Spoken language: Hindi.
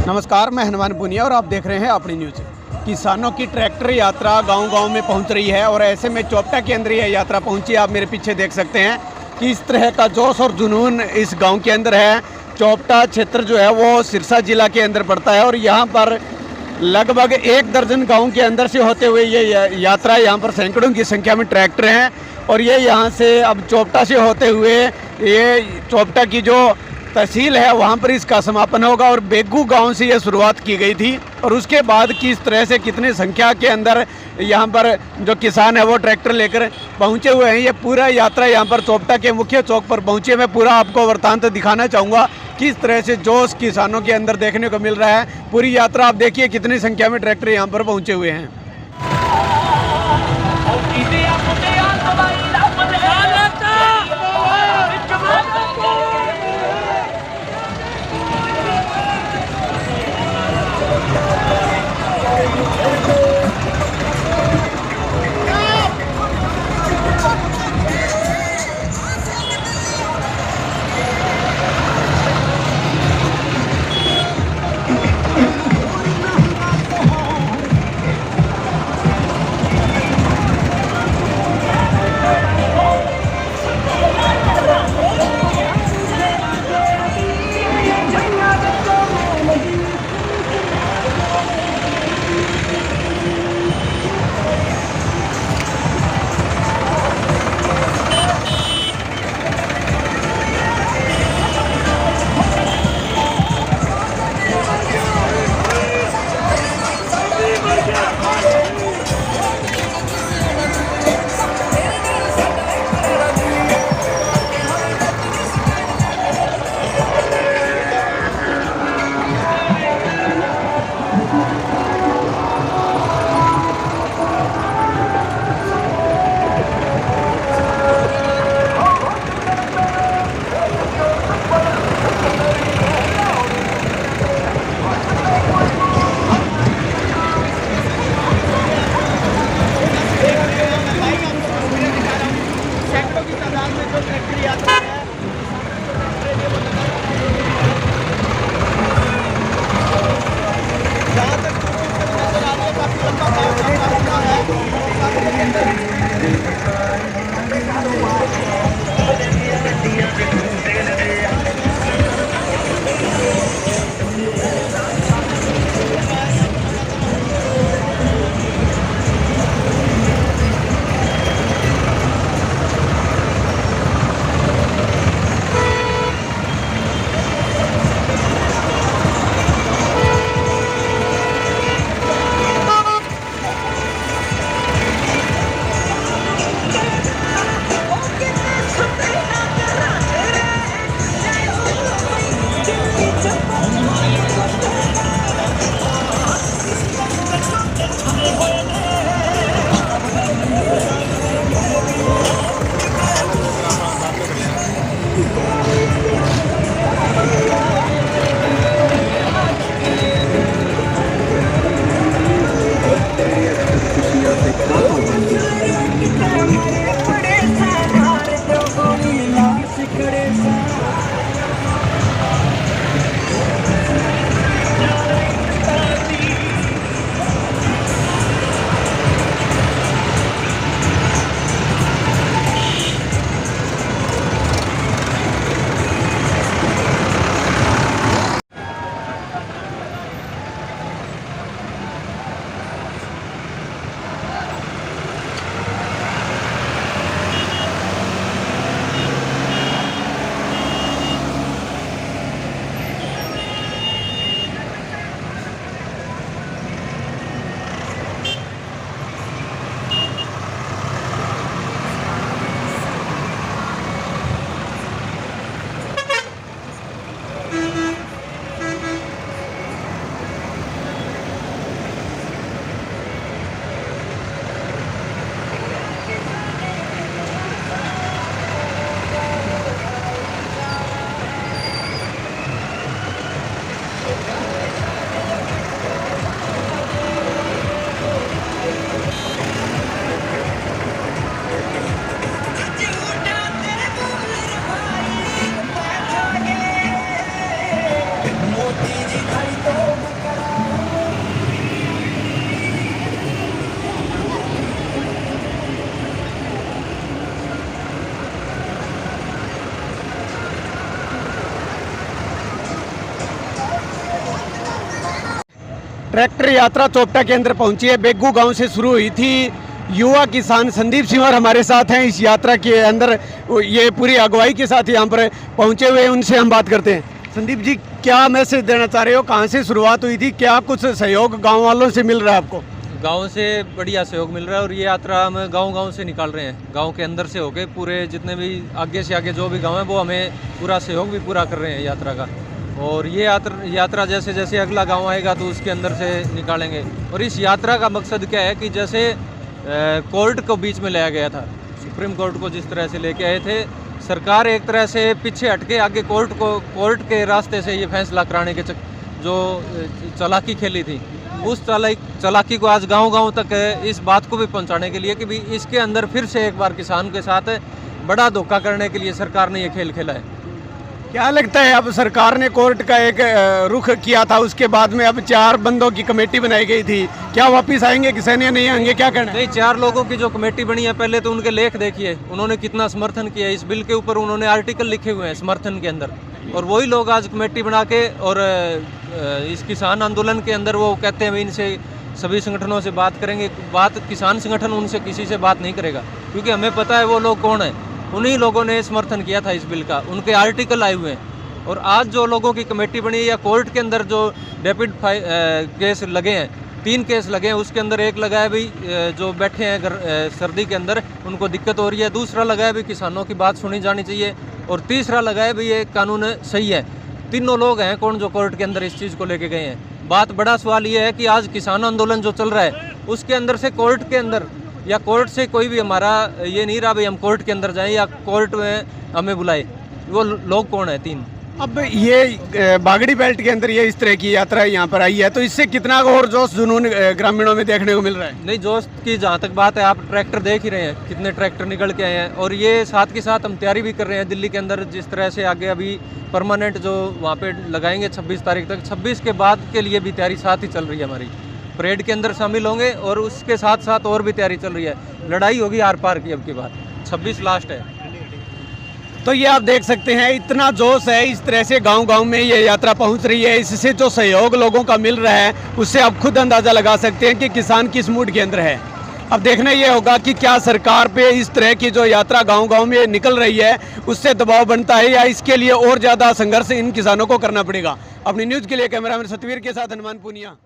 नमस्कार, मैं हनुमान पुनिया और आप देख रहे हैं अपनी न्यूज़। किसानों की ट्रैक्टर यात्रा गांव-गांव में पहुंच रही है और ऐसे में चोपटा के अंदर यह यात्रा पहुंची। आप मेरे पीछे देख सकते हैं कि इस तरह का जोश और जुनून इस गांव के अंदर है। चोपटा क्षेत्र जो है वो सिरसा जिला के अंदर पड़ता है और यहाँ पर लगभग 1 दर्जन गाँव के अंदर से होते हुए ये यात्रा, यहाँ पर सैकड़ों की संख्या में ट्रैक्टर हैं और ये यहाँ से अब चोपटा से होते हुए ये चोपटा की जो तहसील है वहाँ पर इसका समापन होगा और बेगू गांव से ये शुरुआत की गई थी और उसके बाद किस तरह से कितनी संख्या के अंदर यहाँ पर जो किसान है वो ट्रैक्टर लेकर पहुँचे हुए हैं। ये पूरा यात्रा यहाँ पर चोपटा के मुख्य चौक पर पहुँचे। मैं पूरा आपको वृत्तांत दिखाना चाहूँगा किस तरह से जोश किसानों के अंदर देखने को मिल रहा है। पूरी यात्रा आप देखिए कितनी संख्या में ट्रैक्टर यहाँ पर पहुँचे हुए हैं। ट्रैक्टर यात्रा चोपटा के अंदर पहुंची है। बेगू गांव से शुरू हुई थी। युवा किसान संदीप सिंह हमारे साथ हैं इस यात्रा के अंदर, ये पूरी अगुवाई के साथ यहाँ पर पहुंचे हुए हैं। उनसे हम बात करते हैं। संदीप जी, क्या मैसेज देना चाह रहे हो? कहाँ से शुरुआत हुई थी? क्या कुछ सहयोग गांव वालों से मिल रहा है आपको? गांव से बढ़िया सहयोग मिल रहा है और ये यात्रा हम गांव से निकाल रहे हैं। गांव के अंदर से होके पूरे जितने भी आगे से आगे जो भी गांव है वो हमें पूरा सहयोग भी पूरा कर रहे हैं यात्रा का। और ये यात्रा जैसे जैसे अगला गांव आएगा तो उसके अंदर से निकालेंगे। और इस यात्रा का मकसद क्या है कि जैसे कोर्ट को बीच में लाया गया था, सुप्रीम कोर्ट को जिस तरह से लेके आए थे, सरकार एक तरह से पीछे हटके आगे कोर्ट के रास्ते से ये फैसला कराने के जो चालाकी खेली थी, उस चालाकी को आज गांव तक इस बात को भी पहुंचाने के लिए कि भी इसके अंदर फिर से एक बार किसान के साथ बड़ा धोखा करने के लिए सरकार ने ये खेल खेला है। क्या लगता है, अब सरकार ने कोर्ट का एक रुख किया था, उसके बाद में अब 4 बंदों की कमेटी बनाई गई थी, क्या वापस आएंगे कि सैन्य नहीं आएंगे? क्या कहना है? नहीं, 4 लोगों की जो कमेटी बनी है, पहले तो उनके लेख देखिए, उन्होंने कितना समर्थन किया इस बिल के ऊपर। उन्होंने आर्टिकल लिखे हुए हैं समर्थन के अंदर, और वही लोग आज कमेटी बना के और इस किसान आंदोलन के अंदर वो कहते हैं इनसे सभी संगठनों से बात करेंगे। बात किसान संगठन उनसे किसी से बात नहीं करेगा, क्योंकि हमें पता है वो लोग कौन है। उन्हीं लोगों ने समर्थन किया था इस बिल का, उनके आर्टिकल आए हुए हैं। और आज जो लोगों की कमेटी बनी है या कोर्ट के अंदर जो डेपिड केस लगे हैं, 3 केस लगे हैं, उसके अंदर एक लगा है भाई जो बैठे हैं सर्दी के अंदर उनको दिक्कत हो रही है, दूसरा लगा है भाई किसानों की बात सुनी जानी चाहिए, और तीसरा लगा है भाई ये कानून सही है। तीनों लोग हैं कौन जो कोर्ट के अंदर इस चीज़ को लेके गए हैं। बात बड़ा सवाल ये है कि आज किसान आंदोलन जो चल रहा है उसके अंदर से कोर्ट के अंदर या कोर्ट से कोई भी हमारा ये नहीं रहा भाई हम कोर्ट के अंदर जाएं या कोर्ट में हमें बुलाए। वो लोग कौन है 3? अब ये बागड़ी बेल्ट के अंदर ये इस तरह की यात्रा यहाँ पर आई है, तो इससे कितना और जोश जुनून ग्रामीणों में देखने को मिल रहा है? नहीं, जोश की जहाँ तक बात है, आप ट्रैक्टर देख ही रहे हैं, कितने ट्रैक्टर निकल के आए हैं। और ये साथ के साथ हम तैयारी भी कर रहे हैं दिल्ली के अंदर, जिस तरह से आगे अभी परमानेंट जो वहाँ पे लगाएंगे 26 तारीख तक, 26 के बाद के लिए भी तैयारी साथ ही चल रही है हमारी। परेड के अंदर शामिल होंगे और उसके साथ साथ और भी तैयारी चल रही है। लड़ाई होगी आर पार की अब की बात, 26 लास्ट है। तो ये आप देख सकते हैं, इतना जोश है, इस तरह से गांव में ये यात्रा पहुंच रही है। इससे जो सहयोग लोगों का मिल रहा है उससे आप खुद अंदाज़ा लगा सकते हैं कि किसान किस मूड के अंदर है। अब देखना ये होगा कि क्या सरकार पे इस तरह की जो यात्रा गांव में निकल रही है उससे दबाव बनता है या इसके लिए और ज़्यादा संघर्ष इन किसानों को करना पड़ेगा। अपनी न्यूज़ के लिए कैमरामैन सतवीर के साथ हनुमान पूनिया।